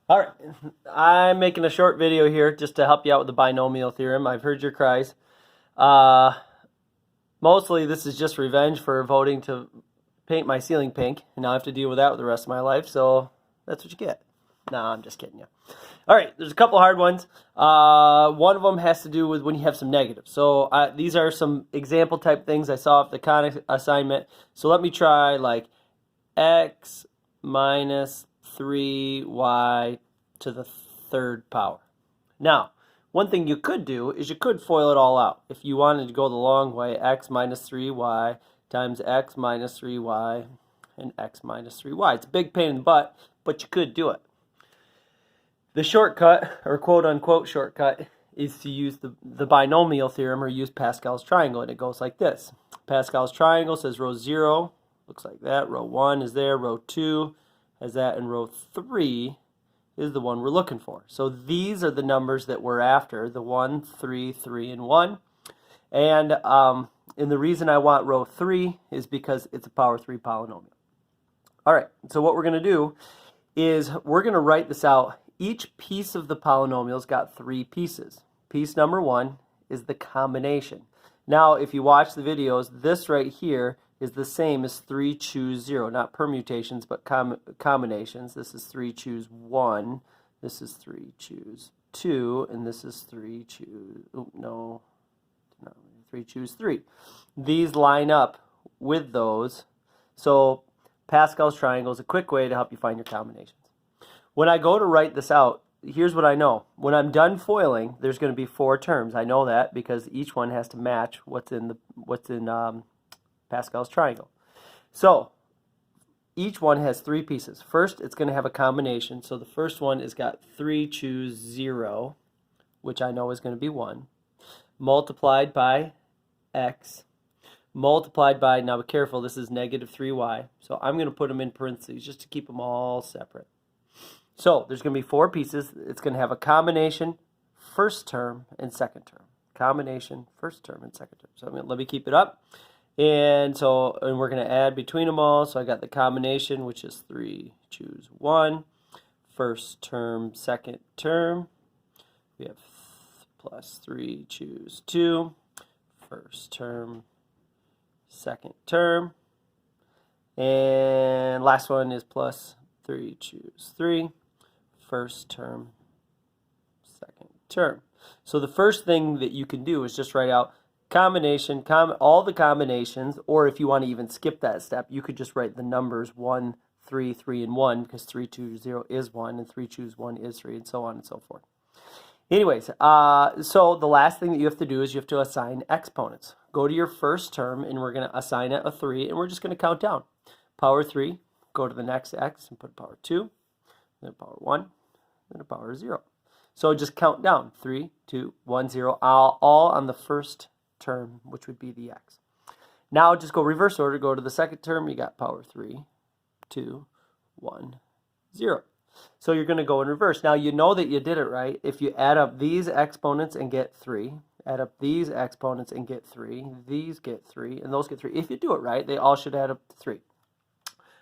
All right, I'm making a short video here just to help you out with the binomial theorem. I've heard your cries. Uh, Mostly this is just revenge for voting to paint my ceiling pink, and now I have to deal with that with the rest of my life, so that's what you get. No, I'm just kidding you. All right, there's a couple hard ones. One of them has to do with when you have some negatives. So these are some example type things I saw off the Conic assignment. So let me try like x minus 3y to the third power. Now, one thing you could do is you could FOIL it all out. If you wanted to go the long way, x minus 3y times x minus 3y and x minus 3y. It's a big pain in the butt, but you could do it. The shortcut, or quote-unquote shortcut, is to use the binomial theorem or use Pascal's triangle, and it goes like this. Pascal's triangle says row 0 looks like that, row 1 is there, row 2 has that, and row 3 is the one we're looking for. So these are the numbers that we're after, the 1, 3, 3, and 1. And the reason I want row 3 is because it's a power 3 polynomial. All right, so what we're going to do is we're going to write this out. Each piece of the polynomial's got 3 pieces. Piece number 1 is the combination. Now, if you watch the videos, this right here is the same as 3 choose 0, not permutations, but combinations. This is 3 choose 1, this is 3 choose 2, and this is 3 choose, no, 3 choose 3. These line up with those, so Pascal's triangle is a quick way to help you find your combinations. When I go to write this out, here's what I know. When I'm done foiling, there's going to be 4 terms. I know that because each one has to match what's in Pascal's triangle. So each one has 3 pieces. First, it's going to have a combination. So the first one is got 3 choose 0, which I know is going to be 1, multiplied by x, multiplied by, now be careful, this is negative 3y. So I'm going to put them in parentheses just to keep them all separate. So there's going to be 4 pieces. It's going to have a combination, first term, and second term. Combination, first term, and second term. So let me keep it up. And we're going to add between them all. So I got the combination, which is 3 choose 1, first term, second term. We have plus 3 choose 2, first term, second term. And last one is plus 3 choose 3, first term, second term. So the first thing that you can do is just write out combination, all the combinations, or if you want to even skip that step, you could just write the numbers 1, 3, 3, and 1, because 3 choose 0 is 1, and 3 choose 1 is 3, and so on and so forth. Anyways, so the last thing that you have to do is you have to assign exponents. Go to your first term, and we're going to assign it a 3, and we're just going to count down. Power 3, go to the next x and put power 2, then power 1, then a power 0. So just count down, 3, 2, 1, 0, all on the first term, which would be the x. Now just go reverse order, go to the second term, you got power 3, 2, 1, 0. So you're going to go in reverse. Now you know that you did it right if you add up these exponents and get 3, add up these exponents and get 3, these get 3, and those get 3. If you do it right, they all should add up to 3.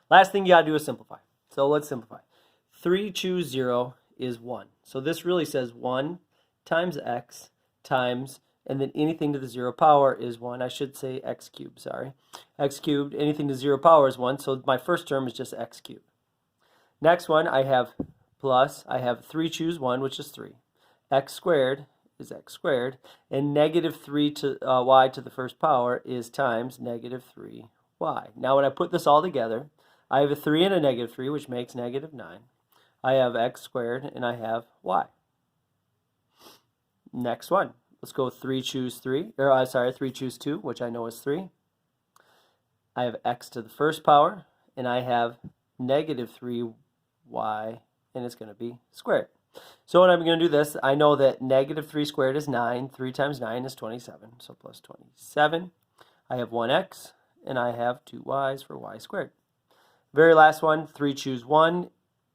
Last thing you got to do is simplify. So let's simplify. 3 choose 0 is 1. So this really says 1 times x times, and then anything to the 0 power is 1. I should say x cubed, sorry. X cubed, anything to 0 power is 1. So my first term is just x cubed. Next one, I have 3 choose 1, which is 3. X squared is x squared. And negative 3 to y to the first power is times negative 3y. Now when I put this all together, I have a 3 and a negative 3, which makes negative 9. I have x squared, and I have y. Next one. Let's go 3 choose 3, or 3 choose 2, which I know is 3. I have x to the first power, and I have negative 3y, and it's going to be squared. So when I'm going to do this, I know that negative 3 squared is 9. 3 times 9 is 27, so plus 27. I have 1x, and I have 2 y's for y squared. Very last one, 3 choose 1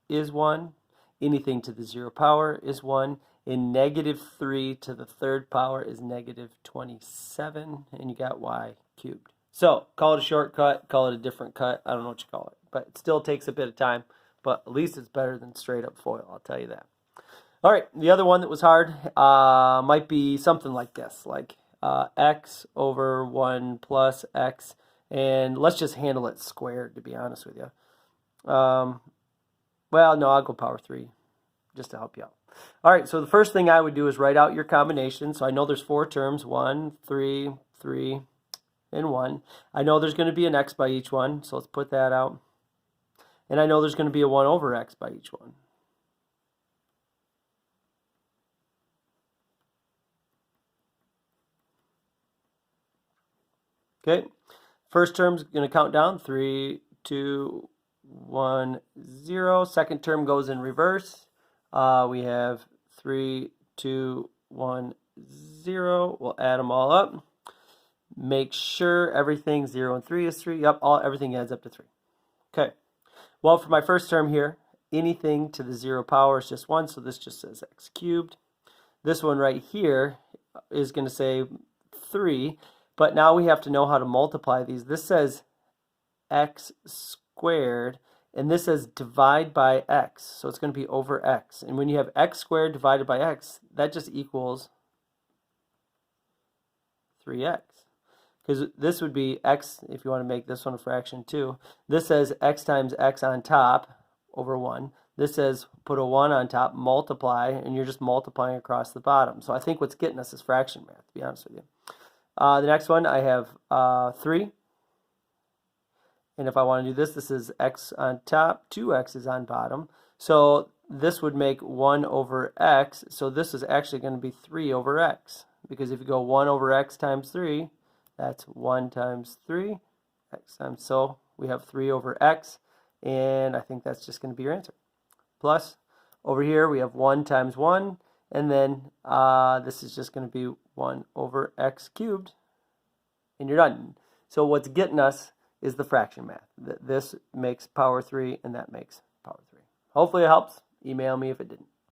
is 1. Anything to the 0 power is 1. And negative 3 to the third power is negative 27. And you got y cubed. So call it a shortcut, call it a different cut. I don't know what you call it. But it still takes a bit of time. but at least it's better than straight up FOIL, I'll tell you that. All right, the other one that was hard might be something like this, like x over 1 plus x, and let's just handle it squared, to be honest with you. Well, no, I'll go power 3 just to help you out. All right, so the first thing I would do is write out your combination. So I know there's 4 terms, 1, 3, 3, and 1. I know there's going to be an x by each one, so let's put that out. And I know there's going to be a 1 over x by each one. Okay, first term's going to count down, 3, 2, 1, 0. Second term goes in reverse. We have 3, 2, 1, 0. We'll add them all up. Make sure everything 0 and 3 is 3. Yep, everything adds up to 3. Okay, well, for my first term here, anything to the 0 power is just 1, so this just says x cubed. This one right here is going to say 3, but now we have to know how to multiply these. This says x squared, and this says divide by x, so it's going to be over x. And when you have x squared divided by x, that just equals 3x. Because this would be x, if you want to make this one a fraction too. This says x times x on top over 1. This says put a 1 on top, multiply, and you're just multiplying across the bottom. So I think what's getting us is fraction math, to be honest with you. The next one, I have 3. And if I want to do this, this is x on top, 2x is on bottom. So this would make 1 over x. So this is actually going to be 3 over x. Because if you go 1 over x times 3, that's 1 times 3, x times, so we have 3 over x, and I think that's just going to be your answer. Plus, over here we have 1 times 1, and then this is just going to be 1 over x cubed, and you're done. So what's getting us is the fraction math. This makes power 3, and that makes power 3. Hopefully it helps. Email me if it didn't.